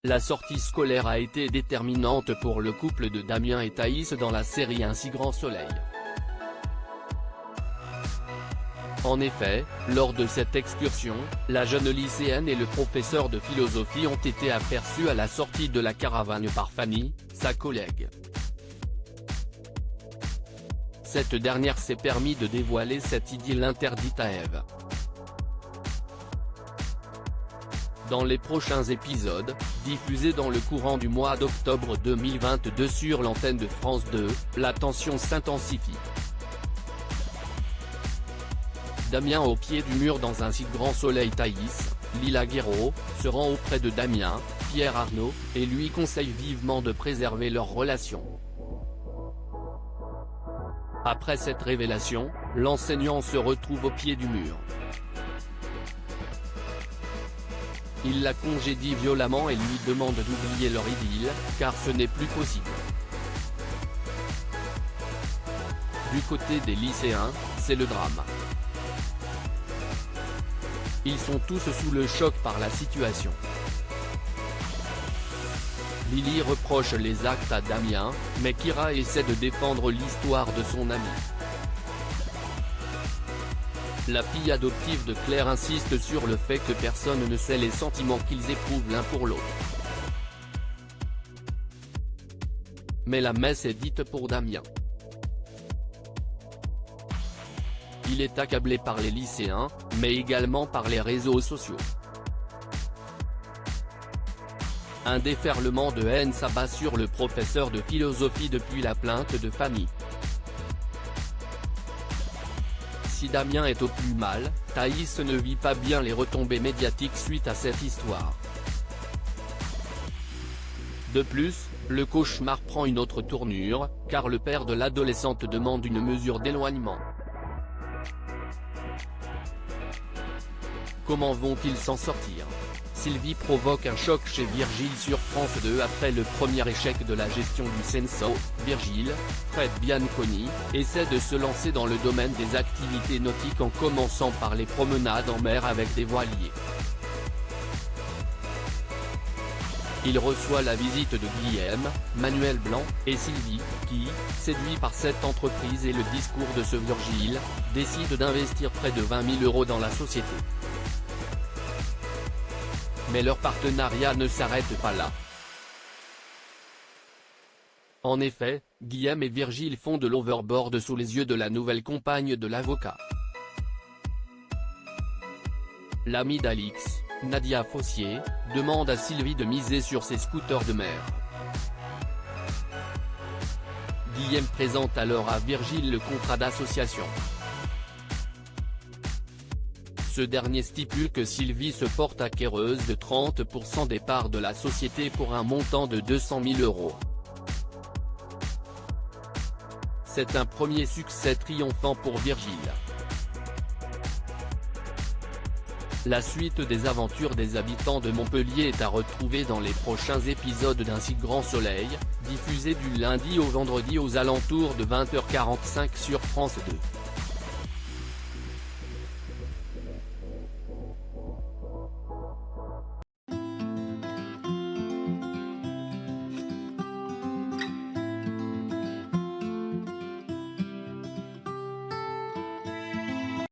La sortie scolaire a été déterminante pour le couple de Damien et Thaïs dans la série Un si grand soleil. En effet, lors de cette excursion, la jeune lycéenne et le professeur de philosophie ont été aperçus à la sortie de la caravane par Fanny, sa collègue. Cette dernière s'est permis de dévoiler cette idylle interdite à Eve. Dans les prochains épisodes, diffusés dans le courant du mois d'octobre 2022 sur l'antenne de France 2, la tension s'intensifie. Damien au pied du mur dans Un si grand soleil. Thaïs, Lila Guéraud, se rend auprès de Damien, Pierre Arnaud, et lui conseille vivement de préserver leur relation. Après cette révélation, l'enseignant se retrouve au pied du mur. Il la congédie violemment et lui demande d'oublier leur idylle, car ce n'est plus possible. Du côté des lycéens, c'est le drame. Ils sont tous sous le choc par la situation. Lily reproche les actes à Damien, mais Kira essaie de défendre l'histoire de son ami. La fille adoptive de Claire insiste sur le fait que personne ne sait les sentiments qu'ils éprouvent l'un pour l'autre. Mais la messe est dite pour Damien. Il est accablé par les lycéens, mais également par les réseaux sociaux. Un déferlement de haine s'abat sur le professeur de philosophie depuis la plainte de Fanny. Si Damien est au plus mal, Thaïs ne vit pas bien les retombées médiatiques suite à cette histoire. De plus, le cauchemar prend une autre tournure, car le père de l'adolescente demande une mesure d'éloignement. Comment vont-ils s'en sortir? Sylvie provoque un choc chez Virgile sur France 2 après le premier échec de la gestion du Censo. Virgile, Fred Bianconi, essaie de se lancer dans le domaine des activités nautiques en commençant par les promenades en mer avec des voiliers. Il reçoit la visite de Guillaume, Manuel Blanc, et Sylvie, qui, séduits par cette entreprise et le discours de ce Virgile, décide d'investir près de 20 000 € dans la société. Mais leur partenariat ne s'arrête pas là. En effet, Guillaume et Virgile font de l'overboard sous les yeux de la nouvelle compagne de l'avocat. L'amie d'Alix, Nadia Fossier, demande à Sylvie de miser sur ses scooters de mer. Guillaume présente alors à Virgile le contrat d'association. Ce dernier stipule que Sylvie se porte acquéreuse de 30% des parts de la société pour un montant de 200 000 €. C'est un premier succès triomphant pour Virgile. La suite des aventures des habitants de Montpellier est à retrouver dans les prochains épisodes d'Un si grand soleil, diffusé du lundi au vendredi aux alentours de 20h45 sur France 2.